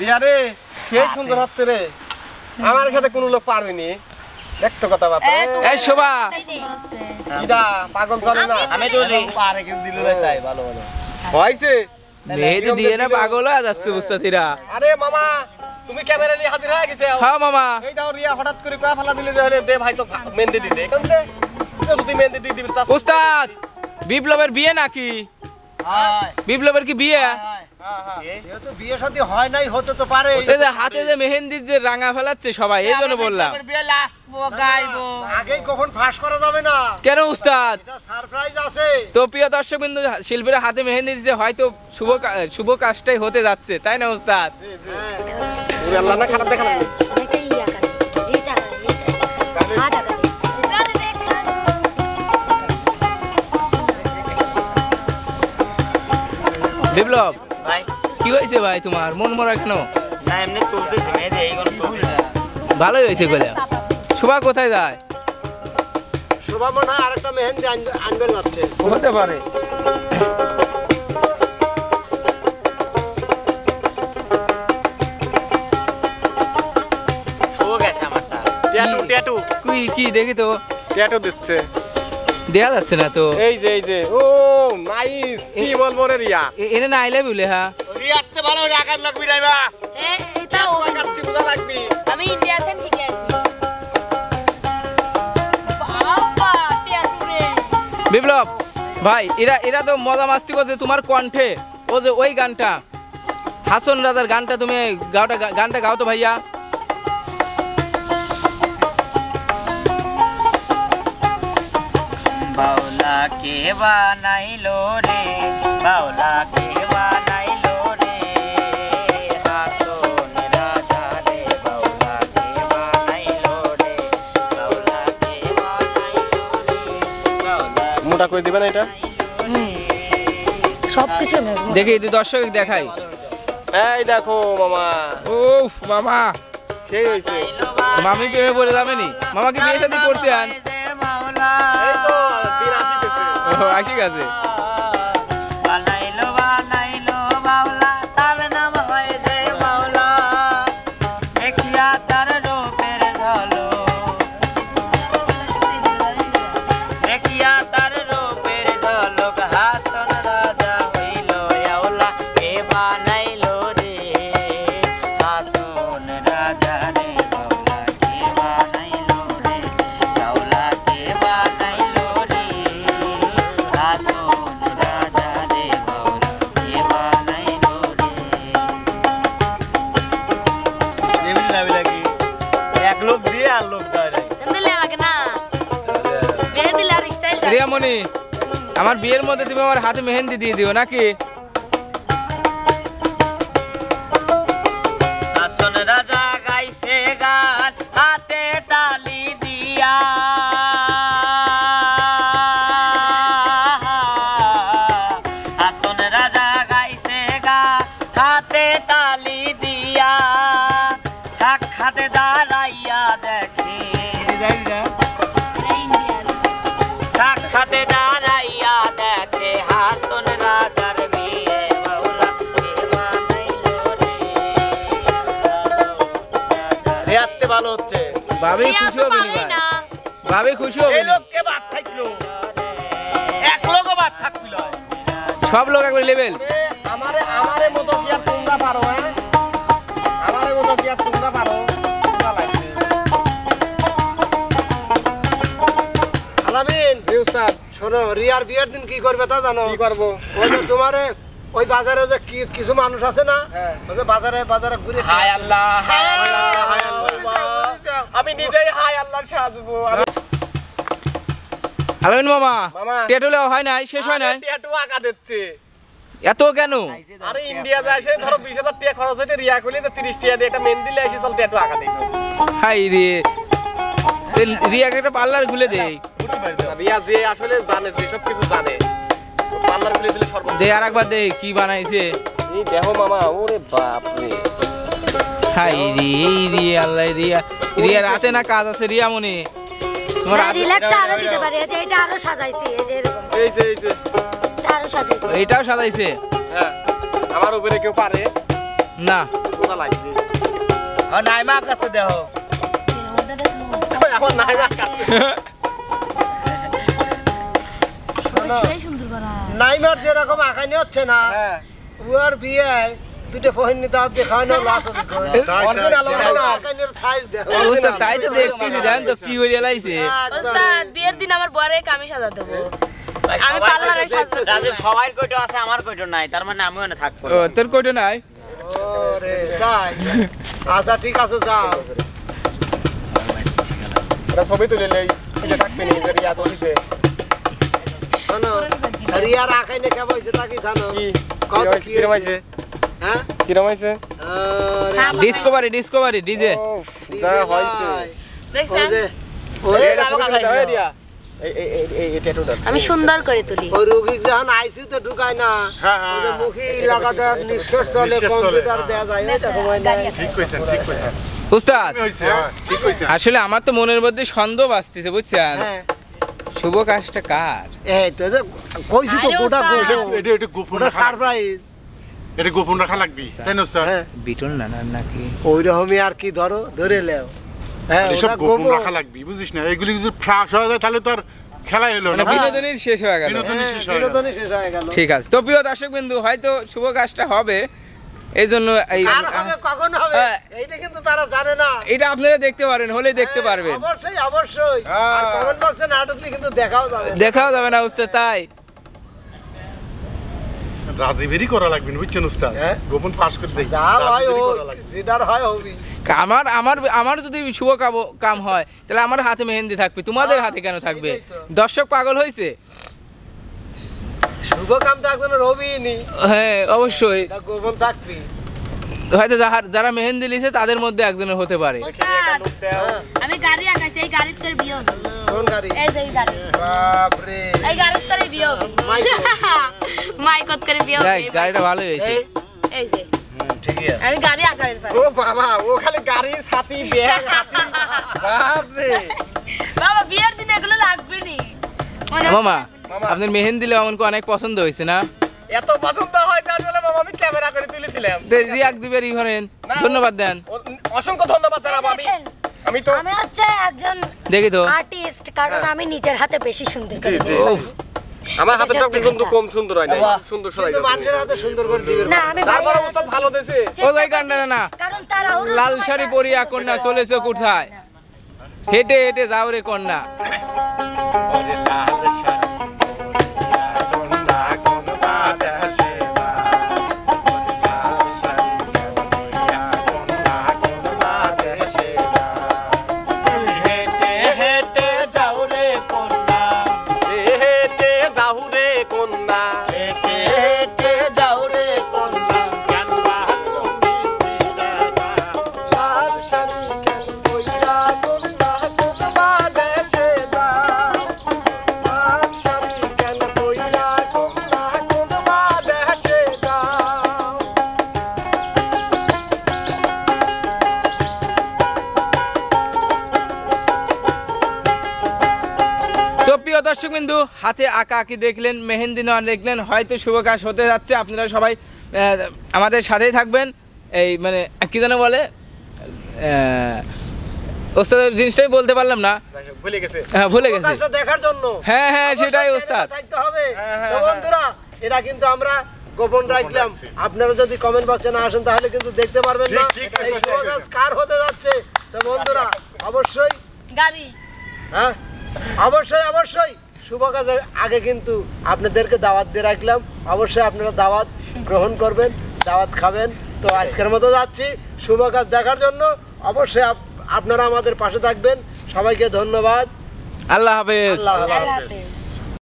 রিয়া রে সেই সুন্দর হচ্ছে রে, আমার সাথে কোনো লোক পারবেনি। দেখতো কথা বাপ এই শোভা ইদা পাগল চলে না, আমি তুলি পারে কিন্তু দিল না, তাই ভালো ভালো হইছে। মেহেদি দিয়ে না পাগল হয়ে যাচ্ছে উস্তাদিরা। আরে মামা তুমি ক্যামেরা নিয়ে হাজির হয়ে গেছে। হ্যাঁ মামা, এই দাও রিয়া হঠাৎ করে কয়া ফেলা দিলে যে আরে দে ভাই তো মেহেদি দিতে এখন দে তুই মেহেদি দিয়ে দিবি। উস্তাদ বিপ্লবের বিয়ে নাকি? বিপ্লবের কি বিয়ে? যেহেতু বিয়ে শাদী হয় নাই, হতে তো পারে। এই যে হাতে যে মেহেন্দির যে রাঙা ফেলাচ্ছে সবাই, এই জন্য বললাম। আগেই কখন ফাঁস করা যাবে না কেন উস্তাদ? এটা সারপ্রাইজ আছে তো প্রিয় দর্শক বিন্দু, শিল্পীরা হাতে মেহেন্দি দিচ্ছে, হয়তো শুভ কাজটাই হতে যাচ্ছে, তাই না উস্তাদ? আল্লাহ না খারাপ দেখা লাগবে। বিপ্লব ভাই, কি হয়েছে ভাই তোমার মন মরা কেন? না এমনি চলতেছে মেহেদি, এই কোন চলতেছে না। ভালোই হয়েছে কইলা। শোভা কোথায় যায়? শোভা মনে হয় আরেকটা মেহেন্দি আনবে যাচ্ছে, হতে পারে। শো গেছে আমারটা। ট্যাটু কি দেখি তো, ট্যাটু দিচ্ছে, দেয়া যাচ্ছে না তো। এই যে ও নাইস, কি বলবো রে রিয়া, এনে না আইলে বলে। হ্যাঁ রিয়াতে ভালো রে, আকার লাগবি নাই বা এটা আকাচ্ছি বুঝা লাগবি। আমি ইন্ডিয়া থেকে শিখে আসি। বাবা ট্যাটু রে। বিপ্লব ভাই, এরা তো মজা মাস্তি করছে তোমার কণ্ঠে। ও যে ওই গানটা, হাসন রাজার গানটা, তুমি গানটা গাও তো ভাইয়া। বাউলা কে বানাইলো রে, বাউলা কে বানাইলো রে, হাসন রাজা রে, বাউলা কে বানাইলো রে, বাউলা কে বানাইলো রে, বাউলা মোটা করে দিবেন এটা, সবকিছু দেখি দর্শক দেখাই। এই দেখো মামা, ও মামা সেই হইছে। মামি প্রেমে পড়ে যাবে নি? মামা কি বিয়ে শাদী করছে? আন এই তো দিন আসিতেছে। ও আসি গেছে। বানাইলো বানাইলো বাউলা, তার নাম হয় যে বাউলা, দেখিয়া তার রূপের ঝলক, দেখিয়া তার রূপের ঝলক, হাসন রাজা হইল আউলা, কে বানাইলো রে, হাসন রাজা রে, বাউলা কে বানাইলো রে, বাউলা কে বানাইলো রে, হাসন রাজা রে, বাউলা কে বানাইলো রে। এমনি যাবে নাকি? এক লোক দিয়ে আর লোক দেয় নাই। দিলে লাগে না মেহেদি আর স্টাইল রিয়ামণি, আমার বিয়ের মধ্যে তুমি আমার হাতে মেহেন্দি দিয়ে দিও নাকি? হাসন রাজা গাইছে গান, হাতে তালি দিয়া, হাসন রাজা গাইছে গান, হাতে তালি দিয়া, সাক্ষাৎ দাঁড়াইয়া দেখে, সাক্ষাৎ দাঁড়াইয়া দেখে, হাসন রাজার বিয়ে, বাউলা কে বানাইলো রে, হাসন রাজার রিয়াতে ভালো হচ্ছে। ভাবি খুশি হবে নি ভাই? ভাবি খুশি হবে এই নি? লোককে বাদ থাকলো, এক লোকও বাদ থাকবিল। সব লোক একবার লেভেল। আমারে মতো কি আর তোমরা পারো? হ্যাঁ আমারে মতো কি আর তোমরা পারো? তোমরা লাগবে। আলামিন জি উস্তাদ, শোনো রিয়ার বিয়ের দিন কি করবে তা জানো? কি করব? ওই যে তোমারে ওই বাজারে যে কিছু মানুষ আছে না, ওই যে বাজারে ঘুরে হায় আল্লাহ, হায় আল্লাহ, আমি নিজেই হায় আল্লাহ সাজবো। আলামিন মামা, মামা। টেটুলে হয় নাই, শেষ হয় নাই? ট্যাটু আঁকা দিচ্ছে। এত কেন? আরে ইন্ডিয়া যায় সে ধরো 20,000 টাকা খরচ হইতে, রিয়া কইলে তো 30 টাকা দিয়ে একটা মেহেন্দি দিলে এসে চল ট্যাটু আঁকা দিত। হাই রে, রিয়াকে একটা পার্লার খুলে দেই। রিয়া যে আসলে জানে, যে সব কিছু জানে, পার্লার খুলে দিলে সর্ব। যে আর একবার দেই কি বানাইছে। এই দেখো মামা, ওরে বাপ রে, হাই রে, এই রে আল্লাহ, রিয়া রাতে না কাজ আছে রিয়ামণি? তোমার রিল্যাক্স আরো দিতে পারি, এই যে এটা আরো সাজাইছি, এই যে এরকম এই যে এটা আরো সাজাইছি, এটাও সাজাইছে। হ্যাঁ, আমার উপরে কেউ পারে? না কোথা লাগবে নাইমা কাছে দেখো এখন নাইমা কাছে শোনো সেই সুন্দর করা নাইমার যেরকম আঁকানি হচ্ছে না ওর বিয়ে দুটো ফহিন নিতে হবে দেখানো লস হবে আঁকানির সাইজ দেখো ওস্তাদ তাই তো দেখতেছি জানেন তো কি হয়ে লাইছে ওস্তাদ বিয়ের দিন আমার বরে কামি সাজা দেবো আমি পার্লারে সাজবো রাজীব সবার কইটো আছে আমার কইটো নাই তার মানে আমিও না থাকবো ও তোর কোটো নাই ওরে তাই আচ্ছা ঠিক আছে যাও ছবি তুলে নেই থাকবে নি রিয়া তো হইছে শোনো রিয়ার আঁকাইনে কেমন হয়েছে তা কি জানো কত কি কিরম হইছে হ্যাঁ কিরম হইছে ডিসকভারি ডিজে যা হইছে দেখছেন রিয়া এই ট্যাটুটা আমি সুন্দর করে তুলি ওই রোগী যখন আইসিইউতে ঢুকায় না ওই যে মুখে লাগাটা নিঃশ্বাস চলে কম্পিউটার দেয়া যায় ওইটা সময় নাই ঠিক কইছেন উস্তাদ হইছে ঠিক কইছেন আসলে আমার তো মনের মধ্যে সন্দেহ বাজতেছে বুঝছেন হ্যাঁ শুভ কাজটা কার এই তো যে কইছি তো গোটা এটা গোপন গোটা সারপ্রাইজ এটা গোপন রাখা লাগবে তাই না স্যার হ্যাঁ বিটল নানার নাকি ওই রকমই আর কি ধরে লেও হ্যাঁ এসব ওটা গোপন গোপন রাখা লাগবে বুঝিস না এগুলি যদি ফ্রাশ হয়ে যায় তাহলে তো আর খেলাই হলো মানে না বিনোদনের শেষ হয়ে গেল বিনোদন শেষ হয়ে গেল। বিনোদনই শেষ হয়ে গেল ঠিক আছে তো প্রিয় দর্শক বিন্দু হয়তো শুভ কাজটা হবে এই জন্য এই আর হবে কখন হবে হ্যাঁ। এইটা কিন্তু তারা জানে না এটা আপনারা দেখতে পারেন হলে দেখতে পারবেন অবশ্যই আর কমেন্ট বক্সে না ঢুকলে কিন্তু দেখাও যাবে দেখাও যাবে না উস্তাদ তাই রাজীবেরই করা লাগবে বুঝছেন উস্তাদ হ্যাঁ। গোপন ফাঁস করে দেই যা হয় ও রাজীবেরই করা লাগবে। যেটার হয় হবি আমার আমার আমার যদি শুভ কাম হয় তাহলে আমার হাতে মেহেন্দি থাকবে তোমাদের হাতে কেন থাকবে এটাই তো। দর্শক পাগল হয়েছে শুভ কাম তো একজনের হবেই নি হ্যাঁ অবশ্যই তা গোপন থাকবি হয়তো যারা মেহেন্দি লিছে তাদের মধ্যে একজনের হতে পারে ওস্তাদ হ্যাঁ, আমি গাড়ি আঁকাইছি এই গাড়িতে করে বিয়ে হবে কোন গাড়ি এই যে এই গাড়ি বাপরে এই গাড়িতে করে বিয়ে হবে মাইকত। মাইকত করে বিয়ে হবে যাই গাড়িটা ভালোই হয়েছে এই এই যে ঠিকই আছে আমি গাড়ি আঁকাই পারি ও বাবা ও খালি গাড়ি ছাতি ব্যাগ হাতি বাপরে বাবা বিয়ের দিন এগুলো লাগবে নি মামা আপনার মেহেন্দি আমাকে অনেক পছন্দ হয়েছে না এত পছন্দ হয় তার জন্য বাবা আমি ক্যামেরা করে তুলেছিলাম রিয়াক দিবের ই করেন ধন্যবাদ দেন অসংখ্য ধন্যবাদ জানাবো আমি তো আমি হচ্ছে একজন দেখি তো আর্টিস্ট কারণ আমি নিজের হাতে বেশি সুন্দর করি ও, আমার হাতেটা কিন্তু কম সুন্দর হয় না সুন্দর কিন্তু মানুষের হাতে সুন্দর করে দিবে না আমি তারপরে উস্তাদ ভালো দেছে ও ভাই কান্না না কারণ তারা লাল শাড়ি পরিয়া কন্যা চলেছে কোথায় হেঁটে হেঁটে যাও রে কন্যা তো প্রিয় দর্শক বিন্দু হাতে আঁকা আঁকি দেখলেন মেহেন্দি নেওয়া দেখলেন হয়তো শুভ কাজ হতে যাচ্ছে আপনারা সবাই আমাদের সাথেই থাকবেন এই মানে কি যেন বলে ওস্তাদ জিনিসটাই বলতে পারলাম না ভুলে গেছে হ্যাঁ ভুলে গেছি কাজটা দেখার জন্য হ্যাঁ হ্যাঁ সেটাই ওস্তাদ থাকতে হবে তো বন্ধুরা এটা কিন্তু আমরা গোপন রাখলাম আপনারা যদি কমেন্ট বক্সে না আসেন তাহলে কিন্তু দেখতে পারবেন না ঠিক, এই শুভ কাজ কার হতে যাচ্ছে তো বন্ধুরা অবশ্যই গাড়ি হ্যাঁ অবশ্যই শুভ কাজের আগে কিন্তু আপনাদেরকে দাওয়াত দিয়ে রাখলাম অবশ্যই আপনারা দাওয়াত গ্রহণ করবেন দাওয়াত খাবেন তো আজকের মতো যাচ্ছি শুভ কাজ দেখার জন্য অবশ্যই আপনারা আমাদের পাশে থাকবেন সবাইকে ধন্যবাদ আল্লাহ হাফেজ আল্লাহ হাফেজ আল্লাহ হাফেজ।